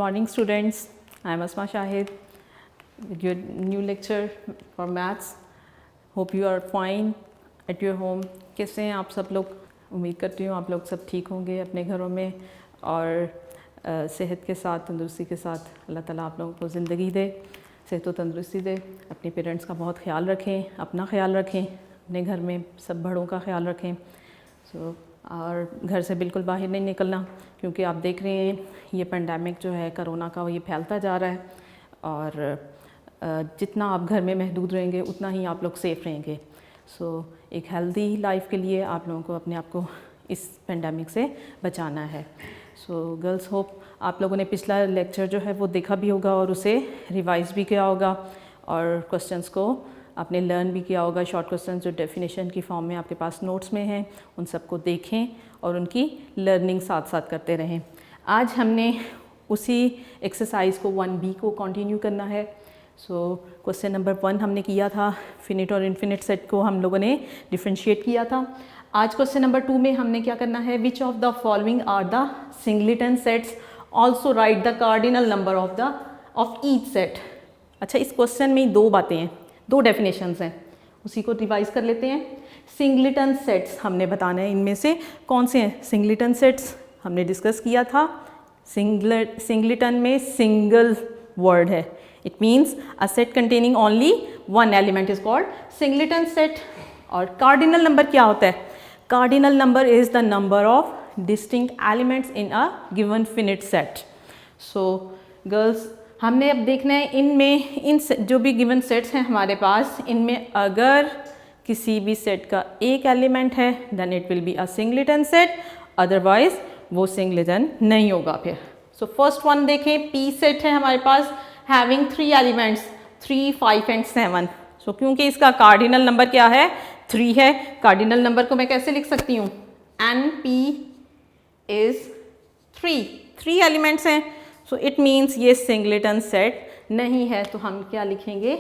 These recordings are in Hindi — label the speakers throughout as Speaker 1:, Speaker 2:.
Speaker 1: morning students. I am Asma Shahid with your new lecture for maths. Hope you are fine at your home. कैसे हैं आप सब लोग? उम्मीद करती हूँ आप लोग सब ठीक होंगे अपने घरों में और सेहत के साथ तंदुरुस्ती के साथ। अल्लाह ताला आप लोगों को ज़िंदगी दे, सेहत व तंदुरुस्ती दे। अपने पेरेंट्स का बहुत ख्याल रखें, अपना ख्याल रखें, अपने घर में सब बड़ों का ख्याल रखें। और घर से बिल्कुल बाहर नहीं निकलना, क्योंकि आप देख रहे हैं ये पेंडेमिक जो है कोरोना का, ये फैलता जा रहा है और जितना आप घर में महदूद रहेंगे उतना ही आप लोग सेफ़ रहेंगे। एक हेल्दी लाइफ के लिए आप लोगों को अपने आप को इस पेंडेमिक से बचाना है। गर्ल्स, होप आप लोगों ने पिछला लेक्चर जो है वो देखा भी होगा और उसे रिवाइज़ भी किया होगा और क्वेश्चंस को आपने लर्न भी किया होगा। शॉर्ट क्वेश्चन जो डेफिनेशन की फॉर्म में आपके पास नोट्स में हैं उन सबको देखें और उनकी लर्निंग साथ साथ करते रहें। आज हमने उसी एक्सरसाइज को 1B को कंटिन्यू करना है। क्वेश्चन नंबर 1 हमने किया था, फिनिट और इन्फिनिट सेट को हम लोगों ने डिफ्रेंशिएट किया था। आज क्वेश्चन नंबर 2 में हमने क्या करना है, which of the following are the singleton sets, also write the cardinal number of each set. अच्छा, इस क्वेश्चन में 2 बातें हैं, 2 डेफिनेशंस हैं, उसी को रिवाइज कर लेते हैं। सिंगलेटन सेट्स हमने बताना है, इनमें से कौन से हैं सिंगलेटन सेट्स, हमने डिस्कस किया था। सिंगलेटन में सिंगल वर्ड है, it means a set containing only one element is called singleton set. और कार्डिनल नंबर क्या होता है? Cardinal number is the number of distinct elements in a given finite set. Girls, हमने अब देखना है इन जो भी गिवन सेट्स हैं हमारे पास, इनमें अगर किसी भी सेट का एक एलिमेंट है then it will be a singleton set, otherwise वो सिंगलेटन नहीं होगा फिर। फर्स्ट वन देखें, पी सेट है हमारे पास हैविंग 3 एलिमेंट्स 3, 5 एंड 7। क्योंकि इसका कार्डिनल नंबर क्या है, 3 है। कार्डिनल नंबर को मैं कैसे लिख सकती हूँ, NP इज 3 एलिमेंट्स हैं। इट मीन्स ये सिंगलेटन सेट नहीं है, तो हम क्या लिखेंगे,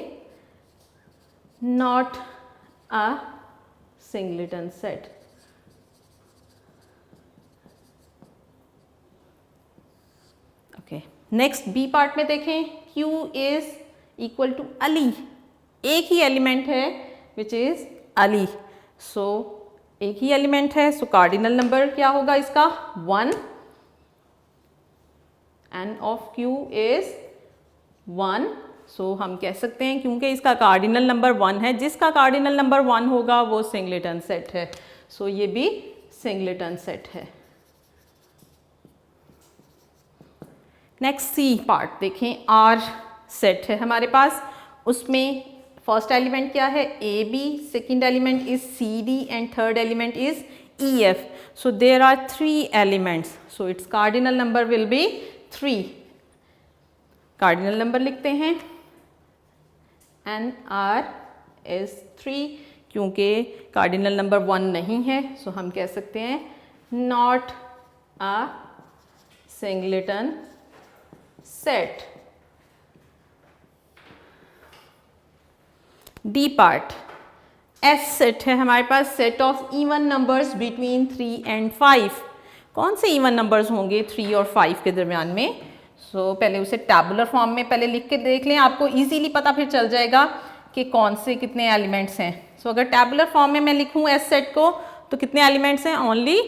Speaker 1: not a singleton set. Okay, next B part में देखें, Q is equal to Ali, एक ही एलिमेंट है विच इज अली। एक ही एलिमेंट है, कार्डिनल नंबर क्या होगा इसका, 1, N ऑफ Q इज 1। हम कह सकते हैं क्योंकि इसका कार्डिनल नंबर 1 है, जिसका कार्डिनल नंबर 1 होगा वो सिंगलेटन सेट है। ये भी सिंगलेटन सेट है। नेक्स्ट सी पार्ट देखें, R सेट है हमारे पास, उसमें फर्स्ट एलिमेंट क्या है, AB, second element is CD and third element is EF। There are 3 elements, its cardinal number will be 3। Cardinal number लिखते हैं, NR इज 3। क्योंकि कार्डिनल नंबर 1 नहीं है, हम कह सकते हैं not a singleton set. D part, S set है हमारे पास, set of even numbers between 3 and 5। कौन से इवन नंबर्स होंगे 3 और 5 के दरमियान में? पहले उसे टैबुलर फॉर्म में पहले लिख के देख लें, आपको इजीली पता फिर चल जाएगा कि कौन से कितने एलिमेंट्स हैं। अगर टैबुलर फॉर्म में मैं लिखूं एस सेट को, तो कितने एलिमेंट्स हैं, only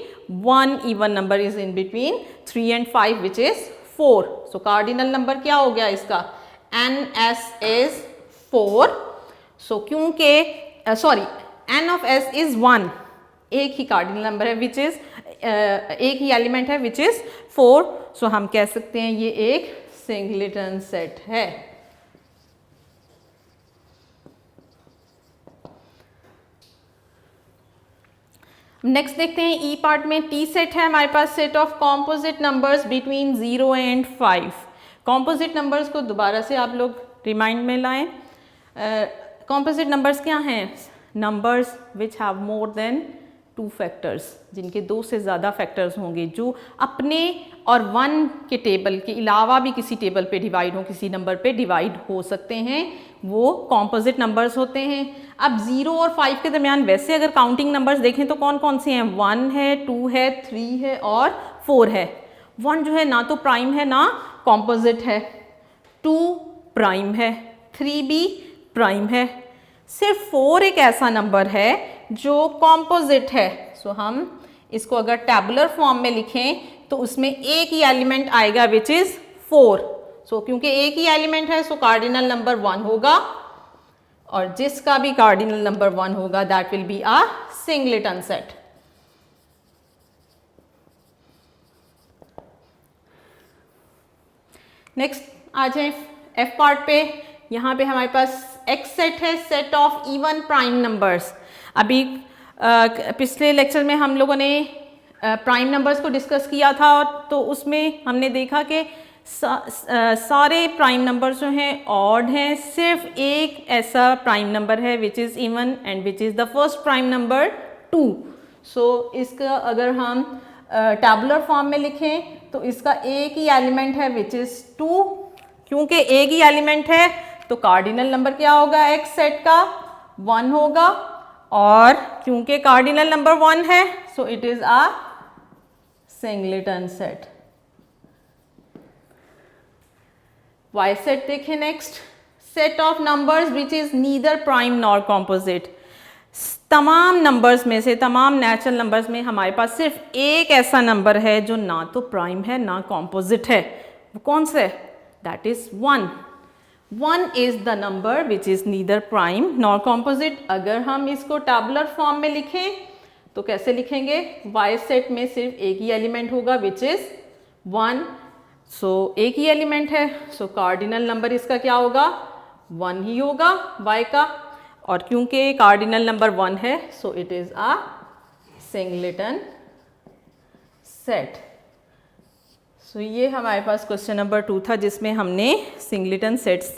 Speaker 1: 1 even number is in between 3 and 5 which is 4। Cardinal number क्या हो गया इसका, NS इज 4। क्योंकि N ऑफ S इज 1, एक ही कार्डिनल नंबर है विच इज एक ही एलिमेंट है विच इज 4। हम कह सकते हैं ये एक सिंगलेटन सेट है। नेक्स्ट देखते हैं ई पार्ट में, टी सेट है हमारे पास, set of composite numbers between 0 and 5। Composite numbers को दोबारा से आप लोग रिमाइंड में लाएं। कॉम्पोजिट नंबर्स क्या हैं, numbers which have more than 2 factors, जिनके 2 से ज़्यादा फैक्टर्स होंगे, जो अपने और 1 के टेबल के अलावा भी किसी टेबल पे डिवाइड हो, किसी नंबर पे डिवाइड हो सकते हैं, वो कॉम्पोजिट नंबर्स होते हैं। अब 0 और 5 के दरमियान वैसे अगर काउंटिंग नंबर्स देखें तो कौन कौन से हैं, 1 है, 2 है, 3 है और 4 है। 1 जो है ना तो प्राइम है ना कॉम्पोजिट है, 2 प्राइम है, 3 भी प्राइम है, सिर्फ 4 एक ऐसा नंबर है जो कॉम्पोजिट है। सो हम इसको अगर टैबुलर फॉर्म में लिखें तो उसमें एक ही एलिमेंट आएगा विच इज 4। सो क्योंकि एक ही एलिमेंट है सो कार्डिनल नंबर 1 होगा, और जिसका भी कार्डिनल नंबर 1 होगा that will be a singleton set. Next आ जाए एफ पार्ट पे। यहाँ पे हमारे पास एक्स सेट है, set of even prime numbers. अभी पिछले लेक्चर में हम लोगों ने प्राइम नंबर्स को डिस्कस किया था, तो उसमें हमने देखा कि सारे प्राइम नंबर्स जो हैं ऑड हैं, सिर्फ एक ऐसा प्राइम नंबर है which is even and which is the first prime number 2। सो इसका अगर हम टैबुलर फॉर्म में लिखें तो इसका एक ही एलिमेंट है विच इज़ 2। क्योंकि एक ही एलिमेंट है तो कार्डिनल नंबर क्या होगा एक्स सेट का 1 होगा, और क्योंकि कार्डिनल नंबर 1 है so it is a singleton set. Y set देखें next, set of numbers which is neither prime nor composite. तमाम नंबर्स में से, तमाम नेचुरल नंबर्स में हमारे पास सिर्फ एक ऐसा नंबर है जो ना तो प्राइम है ना कॉम्पोजिट है। वो कौन सा है? That is 1। 1 is the number which is neither prime nor composite. अगर हम इसको टैबुलर फॉर्म में लिखें तो कैसे लिखेंगे? वाई सेट में सिर्फ एक ही एलिमेंट होगा विच इज 1। सो एक ही एलिमेंट है, सो कार्डिनल नंबर इसका क्या होगा? 1 ही होगा वाई का, और क्योंकि कार्डिनल नंबर 1 है so it is a singleton set. So ये हमारे पास क्वेश्चन नंबर 2 था जिसमें हमने सिंगलेटन सेट्स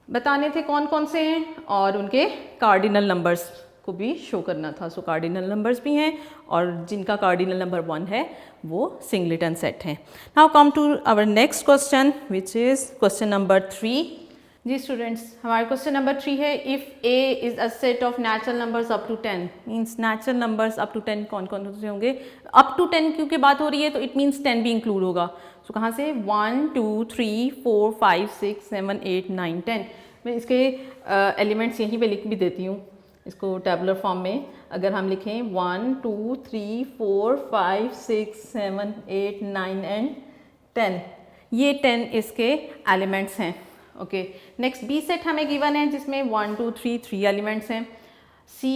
Speaker 1: बताने थे कौन कौन से हैं और उनके कार्डिनल नंबर्स को भी शो करना था। सो कार्डिनल नंबर्स भी हैं और जिनका कार्डिनल नंबर 1 है वो सिंगलेटन सेट हैं। Now come to our next question which is question number 3। जी स्टूडेंट्स, हमारा क्वेश्चन नंबर 3 है, if A is a set of natural numbers up to 10। Means natural numbers up to 10 कौन कौन से होंगे? अप टू 10 क्योंकि बात हो रही है तो इट मीन्स 10 भी इंक्लूड होगा। सो कहाँ से? 1 2 3 4 5 6 7 8 9 10। मैं इसके एलिमेंट्स यहीं पे लिख भी देती हूँ इसको टैबुलर फॉर्म में। अगर हम लिखें 1 2 3 4 5 6 7 8 9 एंड 10, ये 10 इसके एलिमेंट्स हैं। ओके, नेक्स्ट बी सेट हमें गिवन है जिसमें 1 2 3 3 एलिमेंट्स हैं। सी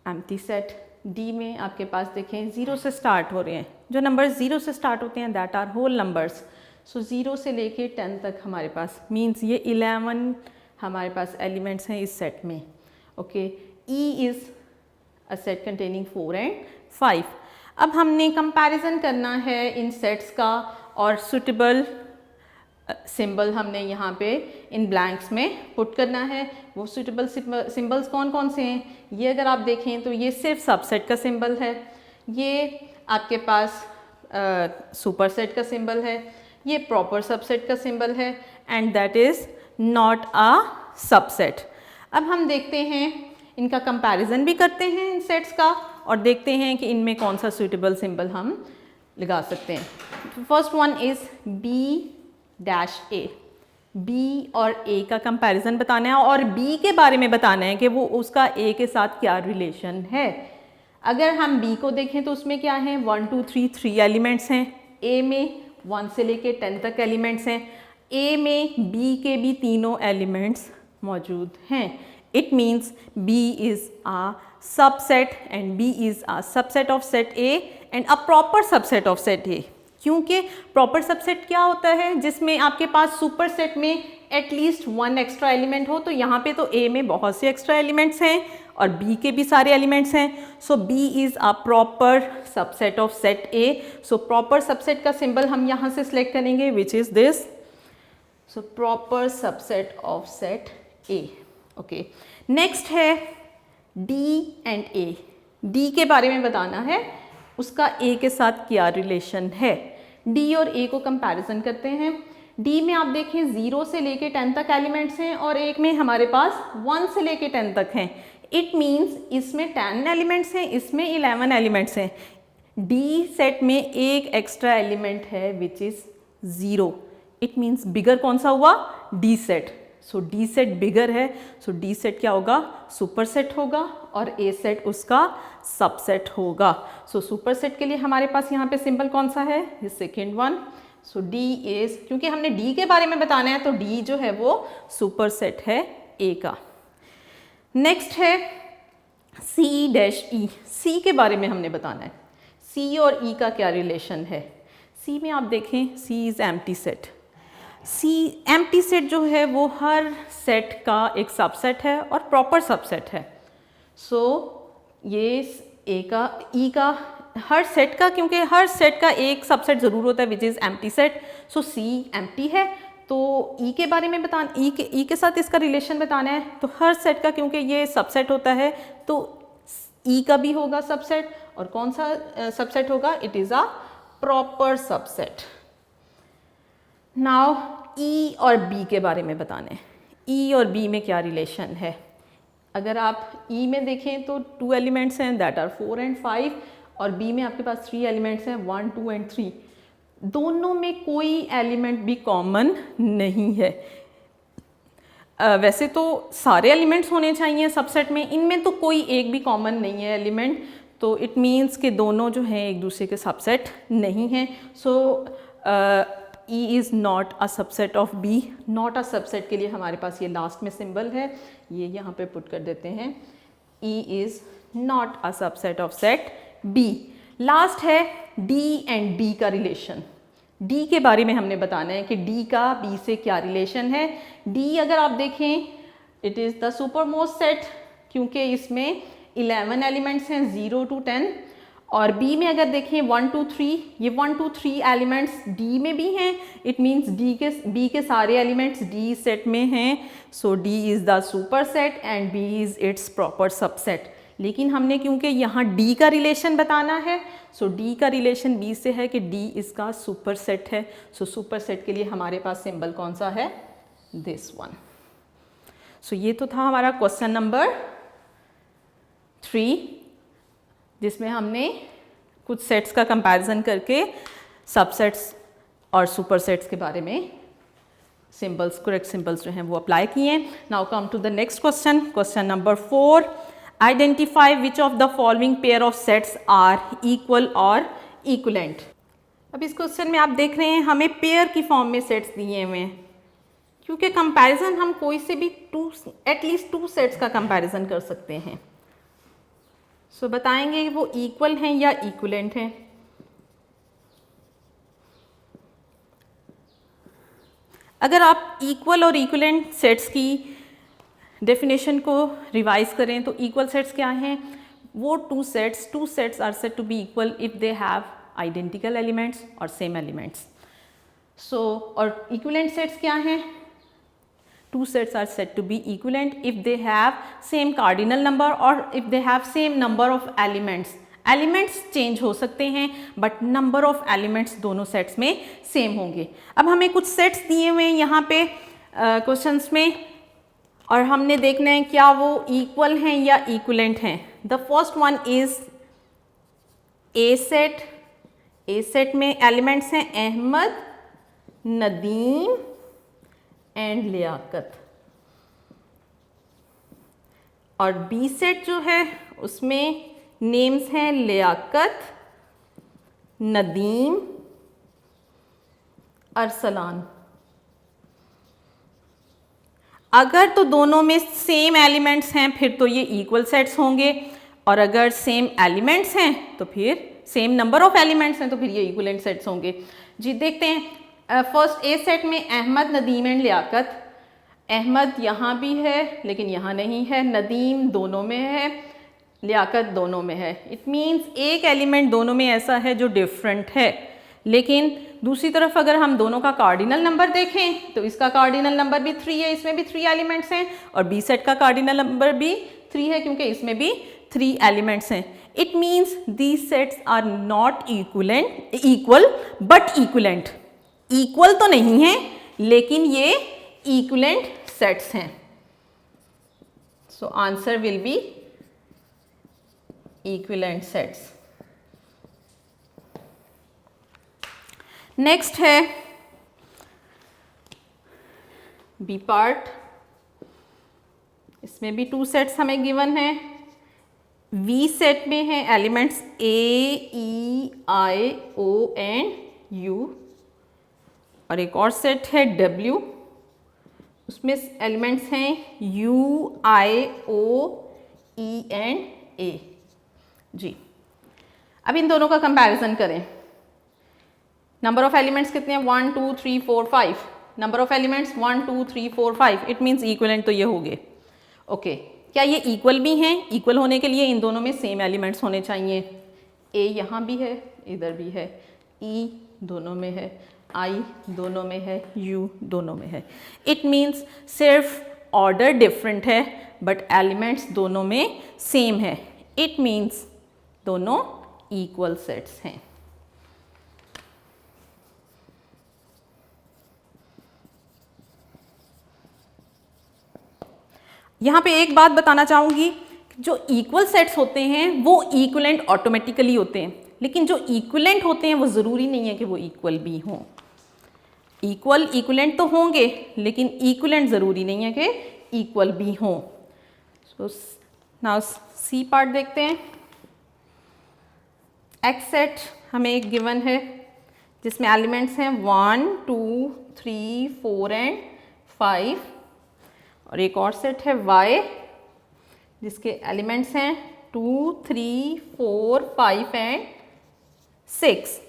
Speaker 1: एम्प्टी सेट। डी में आपके पास देखें 0 से स्टार्ट हो रहे हैं, जो नंबर 0 से स्टार्ट होते हैं दैट आर होल नंबर्स। सो 0 से लेके 10 तक हमारे पास, मीन्स ये 11 हमारे पास एलिमेंट्स हैं इस सेट में। Okay, E is a set containing 4 and 5। अब हमने कंपैरिजन करना है इन सेट्स का और सुटेबल सिंबल हमने यहाँ पे इन ब्लैंक्स में पुट करना है। वो सुटेबल सिंबल्स कौन कौन से हैं? ये अगर आप देखें तो ये सिर्फ सबसेट का सिंबल है, ये आपके पास सुपर सेट का सिंबल है, ये प्रॉपर सबसेट का सिंबल है, and that is not a subset. अब हम देखते हैं, इनका कंपैरिजन भी करते हैं इन सेट्स का और देखते हैं कि इनमें कौन सा सुटेबल सिंबल हम लगा सकते हैं। First one is B dash A. B और ए का कंपैरिजन बताना है और बी के बारे में बताना है कि वो उसका ए के साथ क्या रिलेशन है। अगर हम बी को देखें तो उसमें क्या है? 1 2 3 3 एलिमेंट्स हैं। ए में 1 से लेके 10 तक एलिमेंट्स हैं। ए में बी के भी तीनों एलिमेंट्स मौजूद हैं। It means B is a subset and B is a subset of set A and a proper subset of set A. क्योंकि प्रॉपर सबसेट क्या होता है? जिसमें आपके पास सुपर सेट में एटलीस्ट 1 एक्स्ट्रा एलिमेंट हो। तो यहाँ पे तो ए में बहुत से एक्स्ट्रा एलिमेंट्स हैं और बी के भी सारे एलिमेंट्स हैं। So B is a proper subset of set A. So proper subset का सिंबल हम यहाँ से सिलेक्ट करेंगे which is this. So proper subset of set A. Okay, next है डी एंड ए। डी के बारे में बताना है, उसका ए के साथ क्या रिलेशन है। डी और ए को कंपैरिजन करते हैं। डी में आप देखें 0 से लेके 10 तक एलिमेंट्स हैं और एक में हमारे पास 1 से लेके 10 तक हैं। इट मीन्स इसमें 10 एलिमेंट्स हैं, इसमें 11 एलिमेंट्स हैं। डी सेट में एक एक्स्ट्रा एलिमेंट है विच इज़ 0, इट मीन्स बिगर कौन सा हुआ, डी सेट। सो डी सेट बिगर है, सो डी सेट क्या होगा, सुपर सेट होगा और ए सेट उसका सबसेट होगा। सो सुपर सेट के लिए हमारे पास यहाँ पे सिंबल कौन सा है, ये second one. So D is, क्योंकि हमने डी के बारे में बताना है तो डी जो है वो सुपर सेट है ए का। नेक्स्ट है सी डैश ई, सी के बारे में हमने बताना है, सी और ई का क्या रिलेशन है। सी में आप देखें, C is empty set. C empty set जो है वो हर सेट का एक सबसेट है और प्रॉपर सबसेट है। सो ये ए का, ई का, हर सेट का, क्योंकि हर सेट का एक सबसेट ज़रूर होता है which is empty set. So C empty है, तो ई के बारे में बताना, ई के साथ इसका रिलेशन बताना है, तो हर सेट का क्योंकि ये सबसेट होता है तो ई का भी होगा सबसेट, और कौन सा सबसेट होगा, it is a proper subset. Now E और बी के बारे में बताना है, ई और बी में क्या रिलेशन है। अगर आप ई में देखें तो 2 एलिमेंट्स हैं, दैट आर 4 and 5, और बी में आपके पास 3 एलिमेंट्स हैं, 1, 2 and 3। दोनों में कोई एलिमेंट भी कॉमन नहीं है। वैसे तो सारे एलिमेंट्स होने चाहिए सबसेट में, इनमें तो कोई एक भी कॉमन नहीं है एलिमेंट, तो इट मीन्स कि दोनों जो हैं एक दूसरे के सबसेट नहीं हैं। So E is not a subset of B. Not a subset के लिए हमारे पास ये लास्ट में सिंबल है, ये यहाँ पे पुट कर देते हैं, E is not a subset of set B. Last है डी एंड डी का रिलेशन। डी के बारे में हमने बताना है कि डी का बी से क्या रिलेशन है। डी अगर आप देखें, it is the super most set, क्योंकि इसमें 11 एलिमेंट्स हैं 0 to 10, और बी में अगर देखें 1, 2, 3, ये 1, 2, 3 एलिमेंट्स डी में भी हैं, इट मीन्स बी के सारे एलिमेंट्स डी सेट में हैं। So D is the superset and B is its proper subset. लेकिन हमने क्योंकि यहाँ डी का रिलेशन बताना है, सो डी का रिलेशन बी से है कि डी इसका सुपर सेट है। सो सुपर सेट के लिए हमारे पास सिंबल कौन सा है, दिस वन। सो ये तो था हमारा क्वेश्चन नंबर 3, जिसमें हमने कुछ सेट्स का कंपैरिजन करके सबसेट्स और सुपर सेट्स के बारे में सिंबल्स, करेक्ट सिंबल्स जो हैं वो अप्लाई किए। Now come to the next question, question number 4। Identify which of the following pair of sets are equal और इक्वलेंट। अब इस क्वेश्चन में आप देख रहे हैं हमें पेयर की फॉर्म में सेट्स दिए हुए हैं, क्योंकि कंपैरिजन हम कोई से भी एटलीस्ट 2 सेट्स का कंपैरिजन कर सकते हैं। सो बताएंगे वो इक्वल हैं या इक्वलेंट हैं। अगर आप इक्वल और इक्वलेंट सेट्स की डेफिनेशन को रिवाइज करें तो इक्वल सेट्स क्या हैं, वो 2 sets are said to be equal if they have identical elements और सेम एलिमेंट्स। सो और इक्वलेंट सेट्स क्या हैं, 2 sets are said to be equivalent if they have same cardinal number or if they have same number of elements. Elements change हो सकते हैं बट नंबर ऑफ एलिमेंट्स दोनों सेट्स में सेम होंगे। अब हमें कुछ सेट्स दिए हुए हैं यहाँ पे क्वेश्चंस में, और हमने देखना है क्या वो इक्वल हैं या इक्वलेंट हैं। The first one is a set. A set में एलिमेंट्स हैं अहमद, नदीम एंड लियाकत, और बी सेट जो है उसमें नेम्स हैं लियाकत, नदीम, अरसलान। अगर तो दोनों में सेम एलिमेंट्स हैं फिर तो ये इक्वल सेट्स होंगे, और अगर सेम एलिमेंट्स हैं तो फिर सेम नंबर ऑफ एलिमेंट्स हैं तो फिर ये इक्वलेंट सेट्स होंगे। जी देखते हैं, फर्स्ट ए सेट में अहमद, नदीम एंड लियाकत। अहमद यहाँ भी है लेकिन यहाँ नहीं है, नदीम दोनों में है, लियाकत दोनों में है। इट मीन्स एक एलिमेंट दोनों में ऐसा है जो डिफरेंट है। लेकिन दूसरी तरफ अगर हम दोनों का कार्डिनल नंबर देखें तो इसका कार्डिनल नंबर भी 3 है, इसमें भी 3 एलिमेंट्स हैं, और बी सेट का कार्डिनल नंबर भी 3 है क्योंकि इसमें भी 3 एलिमेंट्स हैं। It means these sets are not equal but equivalent. Equal तो नहीं है लेकिन ये इक्वलेंट सेट्स हैं। So answer will be equivalent sets. Next है बी पार्ट, इसमें भी 2 सेट्स हमें गिवन है। वी सेट में है elements A, E, I, O and U, और एक और सेट है डब्ल्यू, उसमें एलिमेंट्स हैं you, I, O, E and ए। जी, अब इन दोनों का कंपैरिजन करें। नंबर ऑफ एलिमेंट्स कितने हैं? 1 2 3 4 5। Number of elements 1 2 3 4 5, it means equivalent तो ये हो गए। ओके, क्या ये इक्वल भी हैं? इक्वल होने के लिए इन दोनों में सेम एलिमेंट्स होने चाहिए। ए यहाँ भी है, इधर भी है, ई दोनों में है, आई दोनों में है, यू दोनों में है। इट मीन्स सिर्फ ऑर्डर डिफरेंट है बट एलिमेंट्स दोनों में सेम है। इट मीन्स दोनों इक्वल सेट्स हैं। यहाँ पे एक बात बताना चाहूँगी, जो इक्वल सेट्स होते हैं वो इक्वलेंट ऑटोमेटिकली होते हैं, लेकिन जो इक्वलेंट होते हैं वो ज़रूरी नहीं है कि वो इक्वल भी हों। इक्वल इक्वलेंट तो होंगे, लेकिन इक्वलेंट ज़रूरी नहीं है कि इक्वल भी हों। सो नाउ सी पार्ट देखते हैं। एक्स सेट हमें एक गिवन है जिसमें एलिमेंट्स हैं 1 2 3 4 एंड 5, और एक और सेट है y जिसके एलिमेंट्स हैं 2 3 4 5 एंड 6।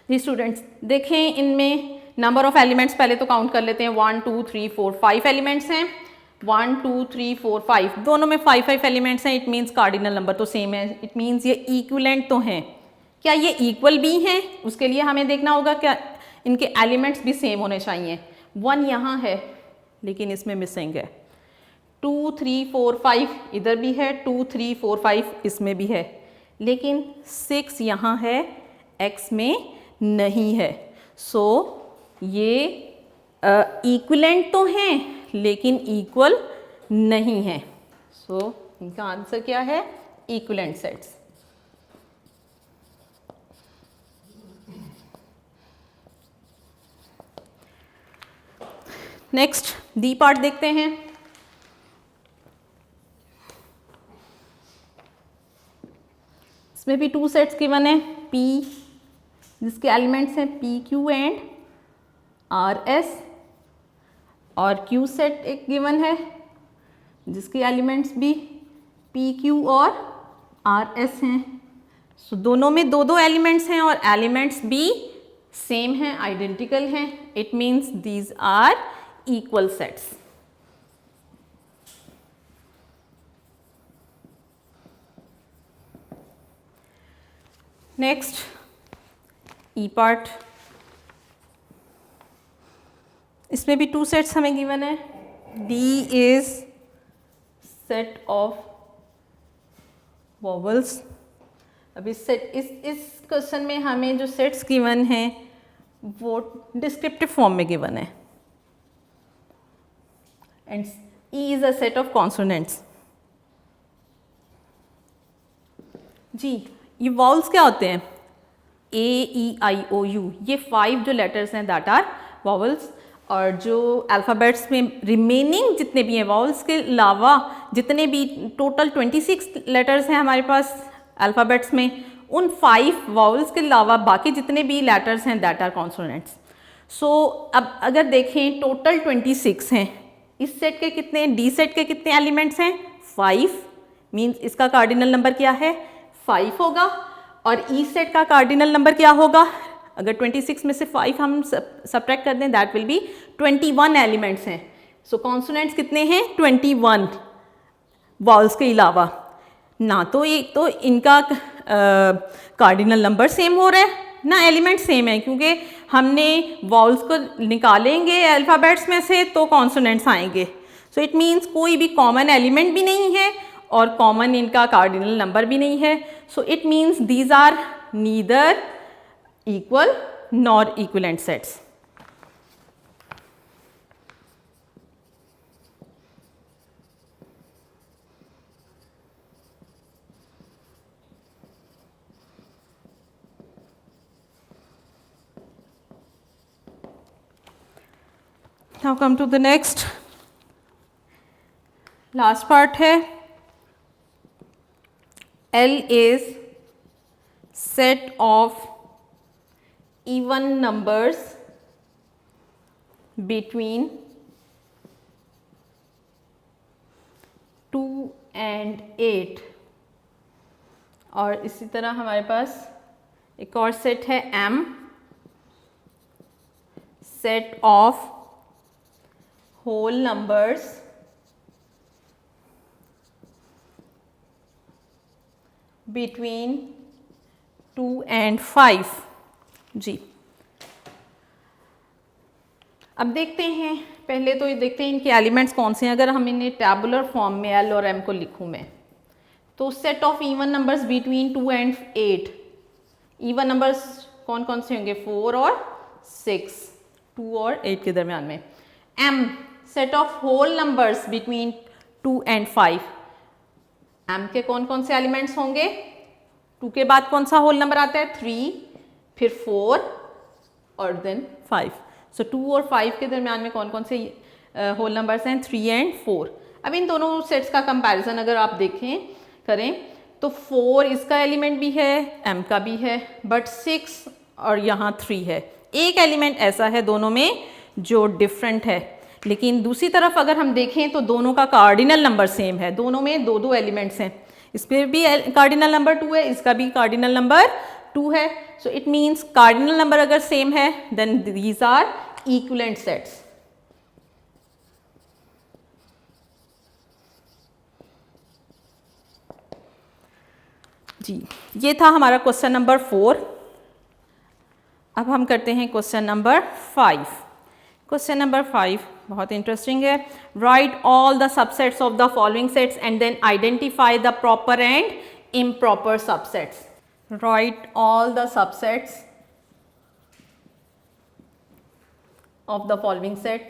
Speaker 1: जी स्टूडेंट्स, देखें इनमें नंबर ऑफ एलिमेंट्स पहले तो काउंट कर लेते हैं। 1 2 3 4 5 एलिमेंट्स हैं। 1 2 3 4 5 दोनों में 5 5 एलिमेंट्स हैं। इट मीन्स कार्डिनल नंबर तो सेम है। इट मीन्स ये इक्विवेलेंट तो हैं। क्या ये इक्वल भी हैं? उसके लिए हमें देखना होगा क्या इनके एलिमेंट्स भी सेम होने चाहिए। 1 यहाँ है लेकिन इसमें मिसिंग है। 2 3 4 5 इधर भी है, 2 3 4 5 इसमें भी है, लेकिन 6 यहाँ है, x में नहीं है। सो ये इक्विवेलेंट तो हैं लेकिन इक्वल नहीं है। सो इनका आंसर क्या है? Equivalent sets. Next D part देखते हैं। इसमें भी 2 सेट्स गिवन है। P जिसके एलिमेंट्स हैं P Q and R S, और Q सेट एक गिवन है जिसके एलिमेंट्स भी पी क्यू और आर एस हैं। सो दोनों में 2 2 एलिमेंट्स हैं और एलिमेंट्स भी सेम हैं, आइडेंटिकल हैं। It means these are equal sets. Next E part. इसमें भी 2 सेट्स हमें गिवन है। D is set of vowels. अब इस क्वेश्चन में हमें जो सेट्स गिवन हैं वो डिस्क्रिप्टिव फॉर्म में गिवन है। And E is a set of consonants. जी, ये वॉवल्स क्या होते हैं? A E I O U, ये 5 जो लेटर्स हैं दैट आर वॉवल्स। और जो अल्फ़ाबेट्स में रिमेनिंग जितने भी हैं वॉवल्स के अलावा जितने भी टोटल 26 लेटर्स हैं हमारे पास अल्फ़ाबेट्स में, उन 5 वॉवल्स के अलावा बाकी जितने भी लेटर्स हैं दैट आर कॉन्सोनेंट्स। सो अब अगर देखें टोटल 26 हैं। इस सेट के कितने, डी सेट के कितने एलिमेंट्स हैं? 5। मीन्स इसका कार्डिनल नंबर क्या है? 5 होगा। और ई सेट का कार्डिनल नंबर क्या होगा? अगर 26 में से 5 हम सब्ट्रैक्ट कर दें दैट विल बी 21 एलिमेंट्स हैं। सो कॉन्सोनेंट्स कितने हैं? 21 वॉवल्स के अलावा। ना तो एक तो इनका कार्डिनल नंबर सेम हो रहा है ना एलिमेंट सेम है, क्योंकि हमने वॉवल्स को निकालेंगे अल्फ़ाबेट्स में से तो कॉन्सोनेंट्स आएंगे। सो इट मीन्स कोई भी कॉमन एलिमेंट भी नहीं है और कॉमन इनका कार्डिनल नंबर भी नहीं है। So it means these are neither equal nor equivalent sets. Now come to the next, last part है L is set of even numbers between 2 and 8। और इसी तरह हमारे पास एक और सेट है M, set of whole numbers between 2 and 5। जी, अब देखते हैं, पहले तो ये देखते हैं इनके एलिमेंट्स कौन से हैं। अगर हम इन्हें टैबुलर फॉर्म में L और M को लिखूं मैं, तो set of even numbers between 2 and 8, even numbers कौन कौन से होंगे, 4 और 6, 2 और 8 के दरमियान में। M, set of whole numbers between 2 and 5। M के कौन कौन से एलिमेंट्स होंगे, 2 के बाद कौन सा होल नंबर आता है, 3, फिर 4 और देन 5। सो 2 और 5 के दरमियान में कौन कौन से होल नंबर्स हैं, 3 and 4। अब इन दोनों सेट्स का कंपैरिजन अगर आप देखें करें तो 4 इसका एलिमेंट भी है, M का भी है, बट 6 और यहाँ 3 है। एक एलिमेंट ऐसा है दोनों में जो डिफरेंट है, लेकिन दूसरी तरफ अगर हम देखें तो दोनों का कार्डिनल नंबर सेम है, दोनों में दो दो एलिमेंट्स हैं। इसमें भी कार्डिनल नंबर 2 है, इसका भी कार्डिनल नंबर 2 है। So it means cardinal number अगर सेम है then these are equivalent sets. जी, ये था हमारा क्वेश्चन नंबर 4। अब हम करते हैं क्वेश्चन नंबर 5। क्वेश्चन नंबर 5 बहुत इंटरेस्टिंग है। Write all the subsets of the following sets and then identify the proper and improper subsets. Write all the subsets of the following set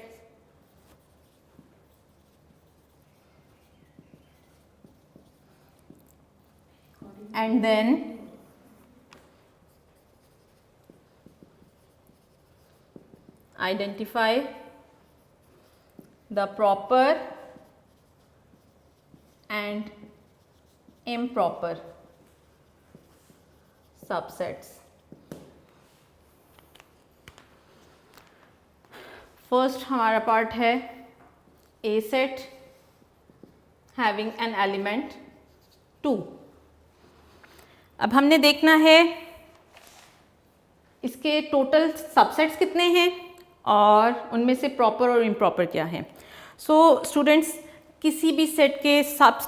Speaker 1: and then identify the proper and improper subsets। First हमारा पार्ट है ए सेट हैविंग एन एलिमेंट 2। अब हमने देखना है इसके टोटल सबसेट्स कितने हैं और उनमें से प्रॉपर और इम्प्रॉपर क्या है। सो स्टूडेंट्स, किसी भी सेट के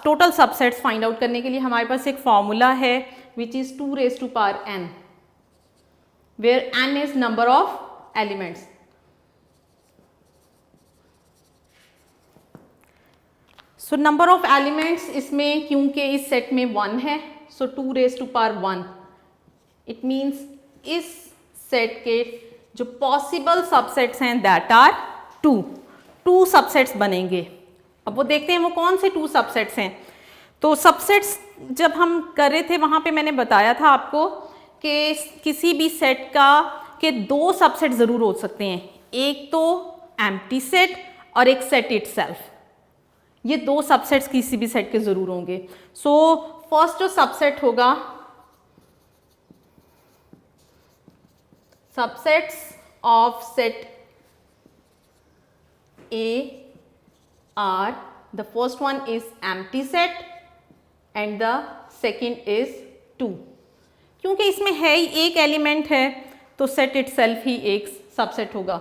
Speaker 1: टोटल सबसेट्स फाइंड आउट करने के लिए हमारे पास एक फॉर्मूला है which is 2 raised to power n, where n is number of elements. So number of elements इसमें क्योंकि इस सेट में 1 है, so 2 raised to power 1। It means इस सेट के जो पॉसिबल सबसेट्स हैं दैट आर 2 सबसेट्स बनेंगे। अब वो देखते हैं वो कौन से 2 सबसेट्स हैं। तो सबसेट्स जब हम कर रहे थे वहाँ पे मैंने बताया था आपको कि किसी भी सेट का के 2 सबसेट ज़रूर हो सकते हैं, एक तो एम्प्टी सेट और एक सेट इटसेल्फ। ये 2 सबसेट्स किसी भी सेट के ज़रूर होंगे। सो फर्स्ट जो सबसेट होगा, subsets of set A are the first one is empty set and the second is 2। क्योंकि इसमें है ही एक एलिमेंट है तो सेट इटसेल्फ ही एक सबसेट होगा।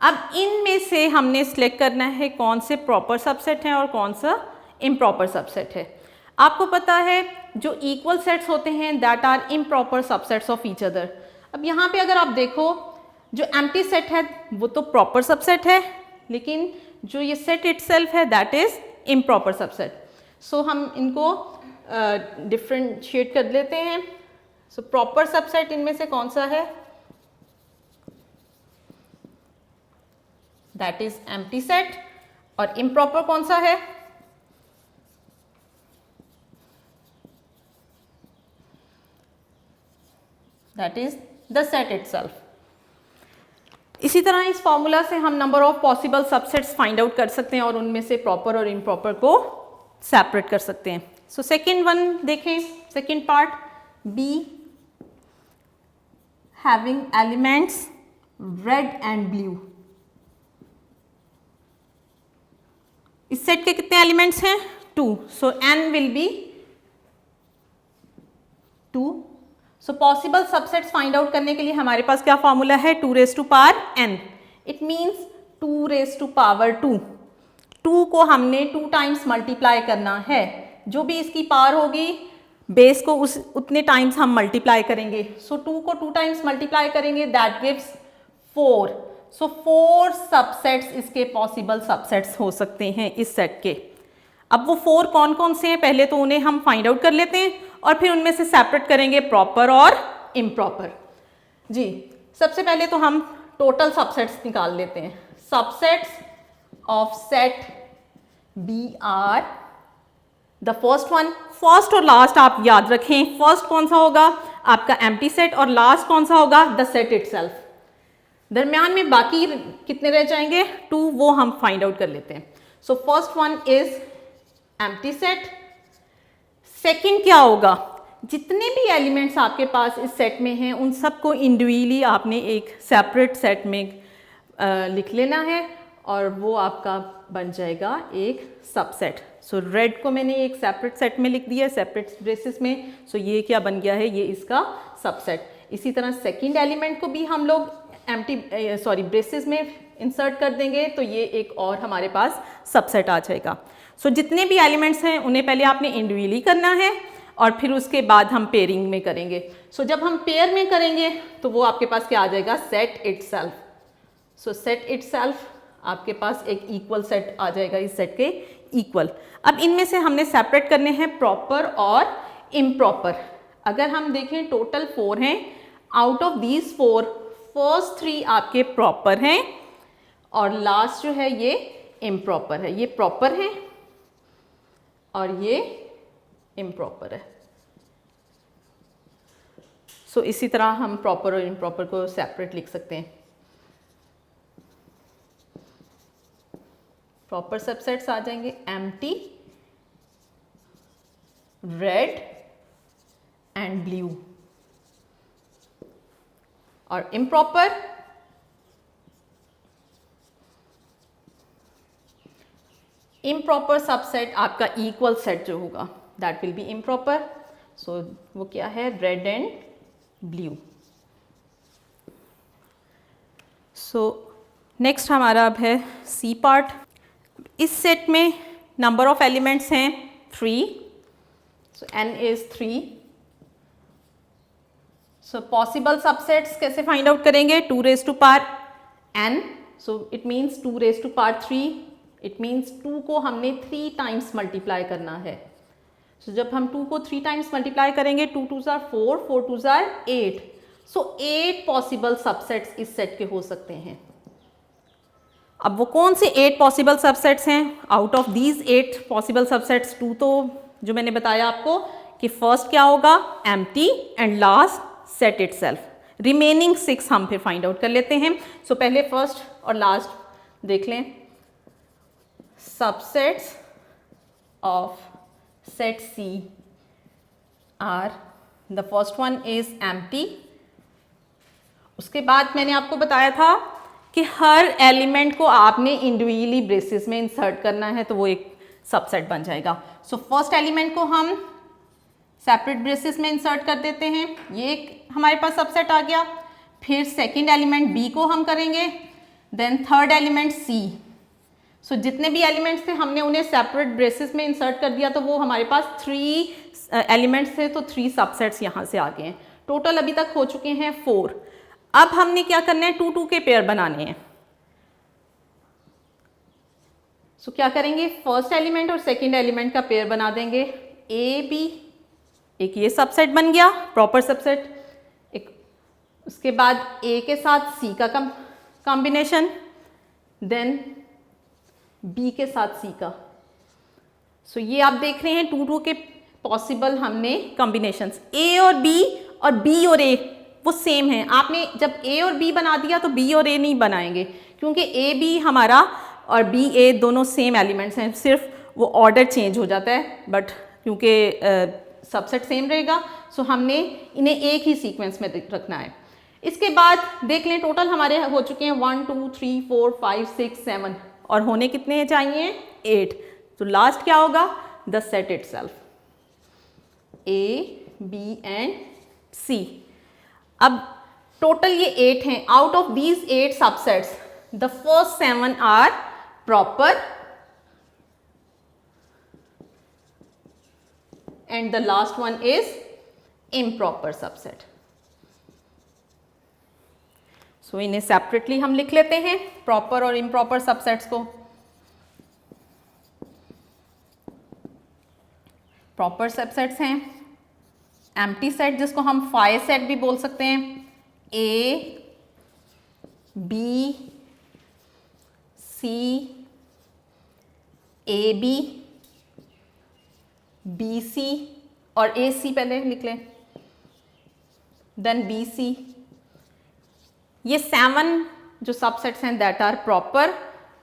Speaker 1: अब इनमें से हमने सिलेक्ट करना है कौन से प्रॉपर सबसेट हैं और कौन सा इम्प्रॉपर सबसेट है। आपको पता है जो इक्वल सेट्स होते हैं that are improper subsets of each other. अब यहाँ पे अगर आप देखो जो एम्प्टी सेट है वो तो प्रॉपर सबसेट है, लेकिन जो ये सेट इटसेल्फ है दैट इज इम्प्रॉपर सबसेट। सो हम इनको डिफरेंशिएट कर लेते हैं। सो प्रॉपर सबसेट इनमें से कौन सा है, दैट इज एम्प्टी सेट, और इम्प्रॉपर कौन सा है, that is the set itself. इसी तरह इस फॉर्मूला से हम number of possible subsets find out कर सकते हैं और उनमें से प्रॉपर और इम्प्रॉपर को सेपरेट कर सकते हैं। सो सेकेंड वन देखें, second part, B having elements red and blue. इस सेट के कितने एलिमेंट्स हैं? 2, so n will be 2। So possible subsets find out करने के लिए हमारे पास क्या फॉर्मूला है? 2 raise to power n। It means 2 raise to power 2। 2 को हमने 2 टाइम्स मल्टीप्लाई करना है। जो भी इसकी पावर होगी बेस को उतने टाइम्स हम मल्टीप्लाई करेंगे। सो 2 को 2 टाइम्स मल्टीप्लाई करेंगे, दैट गिव्स 4। सो 4 सबसेट्स इसके पॉसिबल सबसेट्स हो सकते हैं इस सेट के। अब वो 4 कौन कौन से हैं पहले तो उन्हें हम फाइंड आउट कर लेते हैं और फिर उनमें से सेपरेट करेंगे प्रॉपर और इम्प्रॉपर। जी, सबसे पहले तो हम टोटल सबसेट्स निकाल लेते हैं। Subsets of set B are the first one. First और लास्ट आप याद रखें, फर्स्ट कौन सा होगा? आपका एम्प्टी सेट, और लास्ट कौन सा होगा? The set itself. दरम्यान में बाकी कितने रह जाएंगे? 2, वो हम फाइंड आउट कर लेते हैं। So first one is empty set. Second क्या होगा? जितने भी एलिमेंट्स आपके पास इस सेट में हैं उन सबको इंडिविजुअली आपने एक सेपरेट सेट में लिख लेना है और वो आपका बन जाएगा एक सबसेट। सो रेड को मैंने एक सेपरेट सेट में लिख दिया, सेपरेट ब्रेसेस में। सो ये क्या बन गया है? ये इसका सबसेट। इसी तरह सेकंड एलिमेंट को भी हम लोग ब्रेसेस में इंसर्ट कर देंगे तो ये एक और हमारे पास सबसेट आ जाएगा। सो जितने भी एलिमेंट्स हैं उन्हें पहले आपने इंडिविजुअली करना है और फिर उसके बाद हम पेयरिंग में करेंगे। सो जब हम पेयर में करेंगे तो वो आपके पास क्या आ जाएगा? Set itself. सो सेट इटसेल्फ आपके पास एक इक्वल सेट आ जाएगा, इस सेट के इक्वल। अब इनमें से हमने सेपरेट करने हैं प्रॉपर और इम्प्रॉपर। अगर हम देखें टोटल 4 हैं, आउट ऑफ दीज 4 फर्स्ट 3 आपके प्रॉपर हैं और लास्ट जो है ये इम्प्रॉपर है। ये प्रॉपर है और ये इम्प्रॉपर है। सो इसी तरह हम प्रॉपर और इम्प्रॉपर को सेपरेट लिख सकते हैं। प्रॉपर सबसेट्स आ जाएंगे एम्प्टी, रेड एंड ब्लू, और इम्प्रॉपर सबसेट आपका इक्वल सेट जो होगा that will be improper. So वो क्या है? Red and blue. So next हमारा अब है सी पार्ट। इस सेट में नंबर ऑफ एलिमेंट्स हैं 3। So n is 3। So possible subsets कैसे फाइंड आउट करेंगे? 2 raise to power n। So it means 2 raise to power 3। It means 2 को हमने 3 टाइम्स मल्टीप्लाई करना है। सो जब हम 2 को 3 टाइम्स मल्टीप्लाई करेंगे, 2 2s are 4, 4 2s are 8। So 8 possible subsets इस सेट के हो सकते हैं। अब वो कौन से 8 पॉसिबल सबसेट्स हैं? Out of these 8 possible subsets, 2 तो जो मैंने बताया आपको कि फर्स्ट क्या होगा? Empty, and last set itself. Remaining 6 हम फिर फाइंड आउट कर लेते हैं। सो पहले फर्स्ट और लास्ट देख लें। Subsets of set C are, the first one is empty. उसके बाद मैंने आपको बताया था कि हर एलिमेंट को आपने इंडिविजुअली ब्रेसेस में इंसर्ट करना है तो वो एक सबसेट बन जाएगा। सो फर्स्ट एलिमेंट को हम सेपरेट ब्रेसेस में इंसर्ट कर देते हैं, ये एक हमारे पास सबसेट आ गया। फिर सेकंड एलिमेंट B को हम करेंगे, देन थर्ड एलिमेंट C। सो जितने भी एलिमेंट्स थे हमने उन्हें सेपरेट ब्रेसेस में इंसर्ट कर दिया तो वो हमारे पास 3 एलिमेंट्स थे तो 3 सबसेट्स यहाँ से आ गए हैं। टोटल अभी तक हो चुके हैं 4। अब हमने क्या करना है? 2 2 के पेयर बनाने हैं। सो क्या करेंगे? फर्स्ट एलिमेंट और सेकंड एलिमेंट का पेयर बना देंगे। A B, एक ये सबसेट बन गया प्रॉपर सबसेट। एक उसके बाद A के साथ C का कॉम्बिनेशन, देन B के साथ C का। सो ये आप देख रहे हैं 2 2 के पॉसिबल हमने कॉम्बिनेशंस। A और B और B और A वो सेम है। आपने जब ए और बी बना दिया तो बी और ए नहीं बनाएंगे, क्योंकि ए बी हमारा और बी ए दोनों सेम एलिमेंट्स हैं, सिर्फ वो ऑर्डर चेंज हो जाता है, बट क्योंकि सबसेट सेम रहेगा सो हमने इन्हें एक ही सीक्वेंस में रखना है। इसके बाद देख लें टोटल हमारे हो चुके हैं 1 2 3 4 5 6 7 और होने कितने चाहिए 8। तो लास्ट क्या होगा the set itself A B and C. अब टोटल ये 8 हैं, out of these 8 subsets the first 7 are proper and the last one is improper subset. So इन्हें separately हम लिख लेते हैं proper और improper subsets को। proper subsets हैं empty set जिसको हम phi set भी बोल सकते हैं, A, B, C, AB, BC और AC पहले लिख लें, देन BC। ये 7 जो सबसेट्स हैं दैट आर प्रॉपर,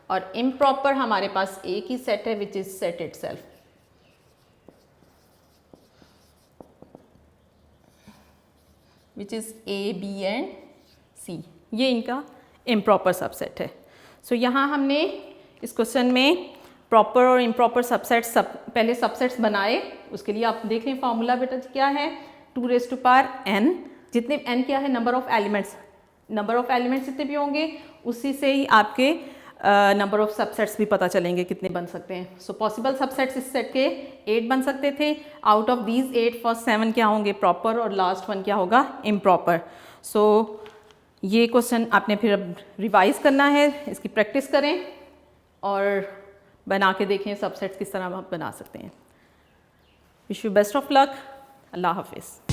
Speaker 1: और इम्प्रॉपर हमारे पास एक ही सेट है which is set itself. Which is A, B and C। ये इनका इम्प्रॉपर सबसेट है। सो यहाँ हमने इस क्वेश्चन में प्रॉपर और इम्प्रॉपर सबसेट्स पहले सबसेट्स बनाए। उसके लिए आप देख लें फॉर्मूला बेटा क्या है 2 raised to power n। जितने n क्या है number of elements, number of elements जितने भी होंगे उसी से ही आपके नंबर ऑफ सबसेट्स भी पता चलेंगे कितने बन सकते हैं। सो पॉसिबल सबसेट्स इस सेट के 8 बन सकते थे। आउट ऑफ दीज 8 फर्स्ट 7 क्या होंगे प्रॉपर और लास्ट 1 क्या होगा इम्प्रॉपर। सो ये क्वेश्चन आपने फिर अब रिवाइज करना है, इसकी प्रैक्टिस करें और बना के देखें सबसेट्स किस तरह आप बना सकते हैं। Wish you best of luck. अल्लाह हाफिज़।